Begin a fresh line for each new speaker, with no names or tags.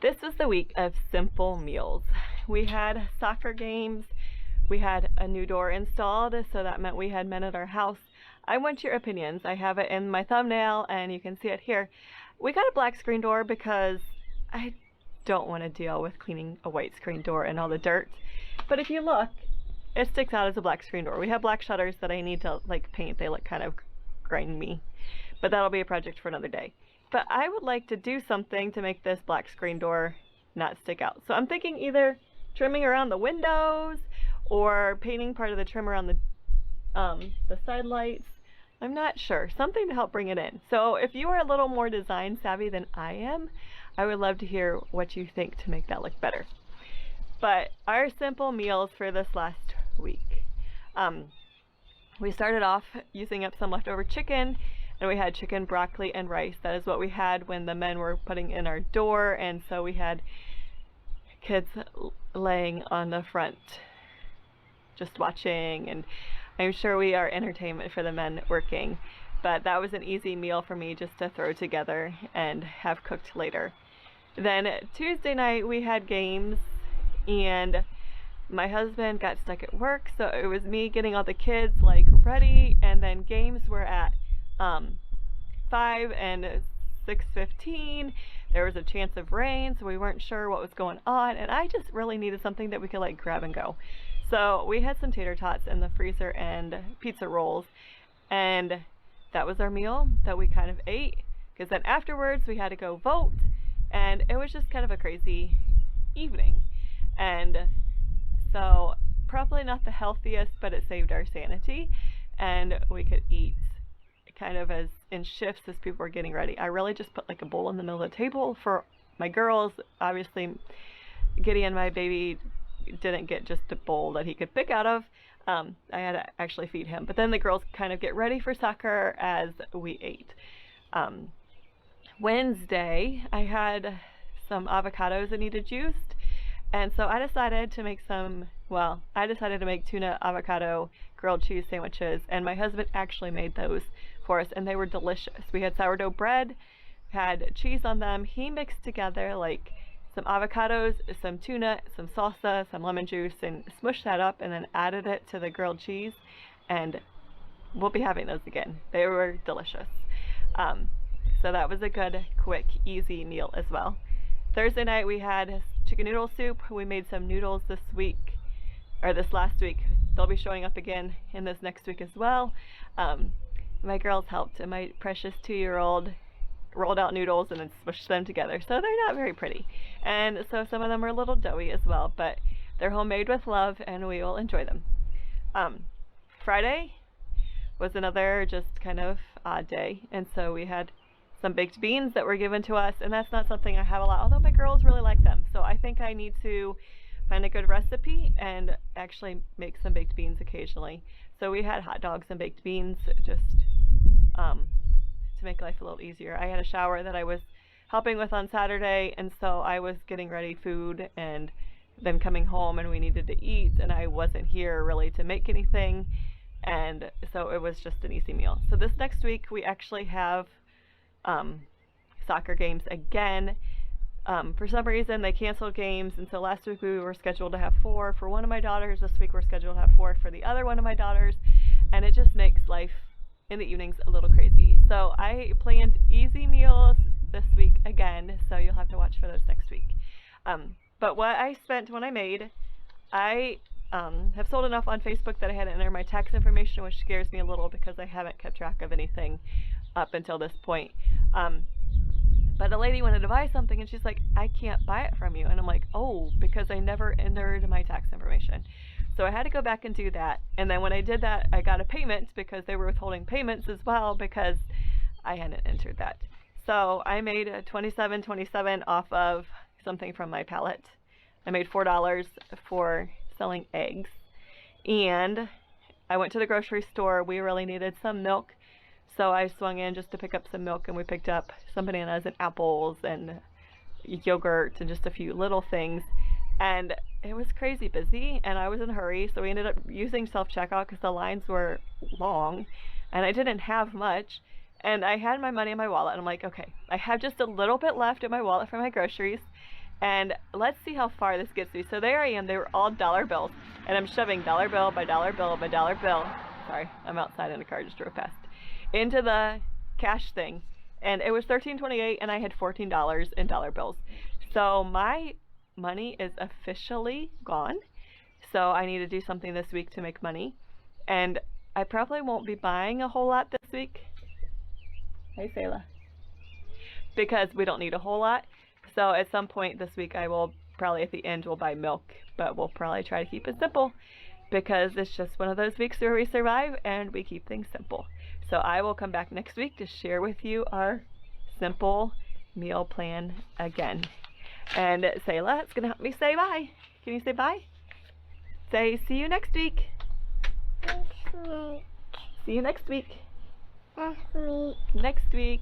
This was the week of simple meals. We had soccer games. We had a new door installed, so that meant we had men at our house. I want your opinions. I have it in my thumbnail, and you can see it here. We got a black screen door because I don't want to deal with cleaning a white screen door and all the dirt. But if you look, it sticks out as a black screen door. We have black shutters that I need to paint. They look kind of grimy, but that'll be a project for another day. But I would like to do something to make this black screen door not stick out. So I'm thinking either trimming around the windows or painting part of the trim around the side lights. I'm not sure. Something to help bring it in. So if you are a little more design savvy than I am, I would love to hear what you think to make that look better. But our simple meals for this last week. We started off using up some leftover chicken, and we had chicken, broccoli, and rice. That is what we had when the men were putting in our door, and so we had kids laying on the front just watching, and I'm sure we are entertainment for the men working. But that was an easy meal for me just to throw together and have cooked later. Then Tuesday night we had games, and my husband got stuck at work, so it was me getting all the kids ready, and then games were at 5 and 6:15. There was a chance of rain, so we weren't sure what was going on, and I just really needed something that we could grab and go. So we had some tater tots in the freezer and pizza rolls, and that was our meal that we kind of ate, because then afterwards we had to go vote, and it was just kind of a crazy evening. And so probably not the healthiest, but it saved our sanity, and we could eat kind of as in shifts as people were getting ready. I really just put a bowl in the middle of the table for my girls. Obviously Gideon, my baby, didn't get just a bowl that he could pick out of. I had to actually feed him, but then the girls kind of get ready for soccer as we ate. Wednesday I had some avocados that needed juiced, and so I decided to make tuna avocado grilled cheese sandwiches, and my husband actually made those for us, and they were delicious. We had sourdough bread, had cheese on them. He mixed together some avocados, some tuna, some salsa, some lemon juice, and smushed that up and then added it to the grilled cheese, and we'll be having those again. They were delicious. So that was a good, quick, easy meal as well. Thursday night we had chicken noodle soup. We made some noodles this last week. They'll be showing up again in this next week as well. My girls helped, and my precious 2-year-old rolled out noodles and then smushed them together. So they're not very pretty. And so some of them are a little doughy as well, but they're homemade with love, and we will enjoy them. Friday was another just kind of odd day, and so we had some baked beans that were given to us, and that's not something I have a lot, although my girls really like them. So I think I need to find a good recipe and actually make some baked beans occasionally. So we had hot dogs and baked beans just to make life a little easier. I had a shower that I was helping with on Saturday, and so I was getting ready food and then coming home, and we needed to eat, and I wasn't here really to make anything, and so it was just an easy meal. So this next week we actually have soccer games again. For some reason they canceled games, and so last week we were scheduled to have 4 for one of my daughters. This week we're scheduled to have 4 for the other one of my daughters, and it just makes life in the evenings a little crazy. So I planned easy meals this week again, so you'll have to watch for those next week. But what I spent when I made, I have sold enough on Facebook that I had to enter my tax information, which scares me a little because I haven't kept track of anything up until this point. But a lady wanted to buy something, and she's like, I can't buy it from you. And I'm like, oh, because I never entered my tax information. So I had to go back and do that. And then when I did that, I got a payment because they were withholding payments as well because I hadn't entered that. So I made a $27.27 off of something from my pallet. I made $4 for selling eggs. And I went to the grocery store. We really needed some milk. So I swung in just to pick up some milk, and we picked up some bananas and apples and yogurt and just a few little things. And it was crazy busy, and I was in a hurry, so we ended up using self-checkout because the lines were long, and I didn't have much. And I had my money in my wallet, and I'm like, okay, I have just a little bit left in my wallet for my groceries, And let's see how far this gets me. So there I am. They were all dollar bills. And I'm shoving dollar bill by dollar bill by dollar bill. Sorry, I'm outside in a car, just drove past. Into the cash thing. And it was $13.28 and I had $14 in dollar bills. So my money is officially gone. So I need to do something this week to make money. And I probably won't be buying a whole lot this week. Hey, Sayla. Because we don't need a whole lot. So at some point this week I will probably at the end will buy milk, but we'll probably try to keep it simple because it's just one of those weeks where we survive and we keep things simple. So I will come back next week to share with you our simple meal plan again. And Sayla, it's gonna help me say bye. Can you say bye? Say see you next week.
Next week.
See you next week.
Next week.
Next week.